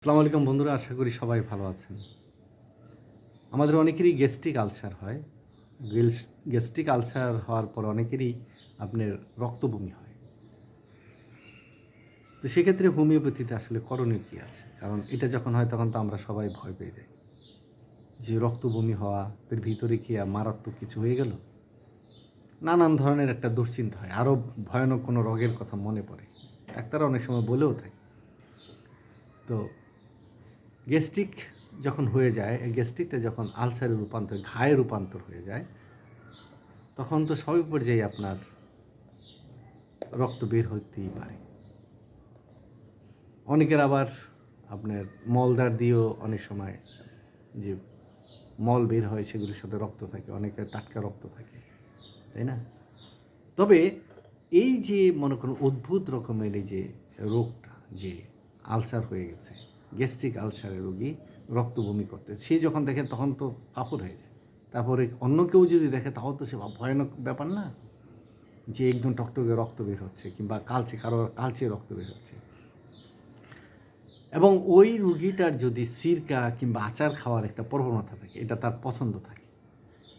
আসসালামু আলাইকুম বন্ধুরা, আশা করি সবাই ভালো আছেন। আমাদের অনেকেরই গ্যাস্ট্রিক আলসার হয়। গ্যাস্ট্রিক আলসার হওয়ার পর অনেকেরই আপনার রক্তবমি হয়। তো সেক্ষেত্রে হোমিওপ্যাথিতে আসলে করণীয় কী আছে? কারণ এটা যখন হয় তখন তো আমরা সবাই ভয় পেয়ে যাই যে রক্তবমি হওয়া, এর ভিতরে কি মারাত্মক কিছু হয়ে গেল? নানান ধরনের একটা দুশ্চিন্তা হয়, আরও ভয়ানক কোনো রোগের কথা মনে পড়ে। ডাক্তাররা অনেক সময় বলেও থাকে। তো গ্যাস্ট্রিক যখন হয়ে যায়, এই গ্যাস্ট্রিকটা যখন আলসারে রূপান্তর, ঘায়ে রূপান্তর হয়ে যায়, তখন তো সবই পর্যায়ে আপনার রক্ত বের হতেই পারে। অনেকের আবার আপনার মলদ্বার দিয়েও অনেক সময় যে মল বের হয় সেগুলির সাথে রক্ত থাকে, অনেকের টাটকা রক্ত থাকে, তাই না? তবে এই যে মনে করুন অদ্ভুত রকমের এই যে রোগটা, যে আলসার হয়ে গেছে, গ্যাস্ট্রিক আলসারের রোগী রক্ত বমি করতে, সে যখন দেখে তখন তো কাপড় হয়ে যায়। তারপরে অন্য কেউ যদি দেখে তাও তো সে ভয়ানক ব্যাপার না, যে একদম টকটকে রক্ত বের হচ্ছে, কিংবা কালচে রক্ত বের হচ্ছে। এবং ওই রুগীটার যদি সিরকা কিংবা আচার খাওয়ার একটা প্রবণতা থাকে, এটা তার পছন্দ থাকে,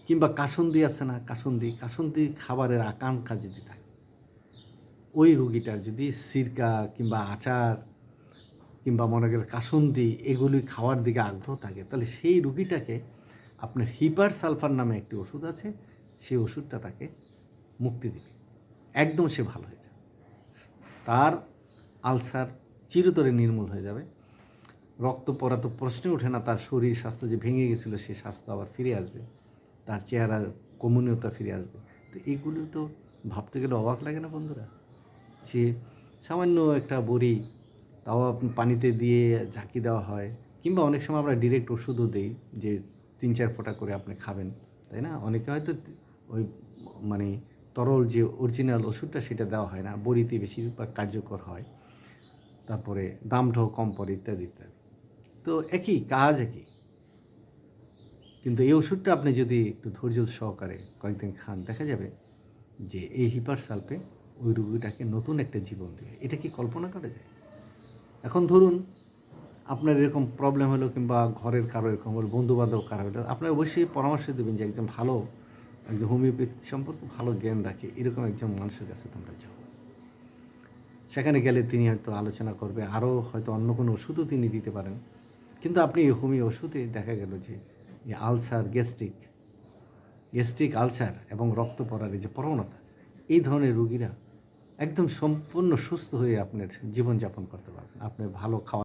কিংবা কাসুন্দি আছে না, কাসুন্দি খাবারের আকাঙ্ক্ষা যদি থাকে, ওই রুগীটার যদি সিরকা কিংবা আচার কিংবা মনে করেন কাসুন্দি এগুলি খাওয়ার দিকে আগ্রহ থাকে, তাহলে সেই রুগীটাকে আপনার হিপার সালফার নামে একটি ওষুধ আছে, সেই ওষুধটা তাকে মুক্তি দেবে, একদম সে ভালো হয়ে যাবে, তার আলসার চিরতরে নির্মূল হয়ে যাবে। রক্ত পড়া তো প্রশ্নই ওঠে না, তার শরীর স্বাস্থ্য যে ভেঙে গেছিলো সেই স্বাস্থ্য আবার ফিরে আসবে, তার চেহারার কমনীয়তা ফিরে আসবে। তো এইগুলো তো ভাবতে গেলে অবাক লাগে না বন্ধুরা, যে সামান্য একটা বড়ি, তাও পানিতে দিয়ে ঝাঁকি দেওয়া হয়, কিংবা অনেক সময় আমরা ডিরেক্ট ওষুধও দিই, যে 3-4 ফোঁটা করে আপনি খাবেন, তাই না? অনেকে হয়তো ওই মানে তরল যে অরিজিনাল ওষুধটা সেটা দেওয়া হয় না, বড়িতে বেশিরভাগ কার্যকর হয়, তারপরে দামটাও কম পড়ে, ইত্যাদি ইত্যাদি। তো একই কাজ, একই, কিন্তু এই ওষুধটা আপনি যদি একটু ধৈর্য সহকারে কয়েকদিন খান, দেখা যাবে যে এই হিপার সালফে ওই রুগীটাকে নতুন একটা জীবন দেবে। এটা কি কল্পনা করা যায়? এখন ধরুন আপনার এরকম প্রবলেম হলো, কিংবা ঘরের কারো এরকম হলো, বন্ধুবান্ধব কারো হলো, আপনার অবশ্যই পরামর্শ দেবেন যে একজন হোমিওপ্যাথি সম্পর্কে ভালো জ্ঞান রাখে এরকম একজন মানুষের কাছে তোমরা যাও। সেখানে গেলে তিনি হয়তো আলোচনা করবে, আরও হয়তো অন্য কোনো ওষুধও তিনি দিতে পারেন। কিন্তু আপনি এই হোমিও ওষুধে দেখা গেল যে আলসার, গ্যাস্ট্রিক আলসার এবং রক্ত পড়ার এই যে প্রবণতা, এই ধরনের রুগীরা একদম সম্পূর্ণ সুস্থ হয়ে আপনার জীবনযাপন করতে পারবেন। আপনার ভালো খাওয়া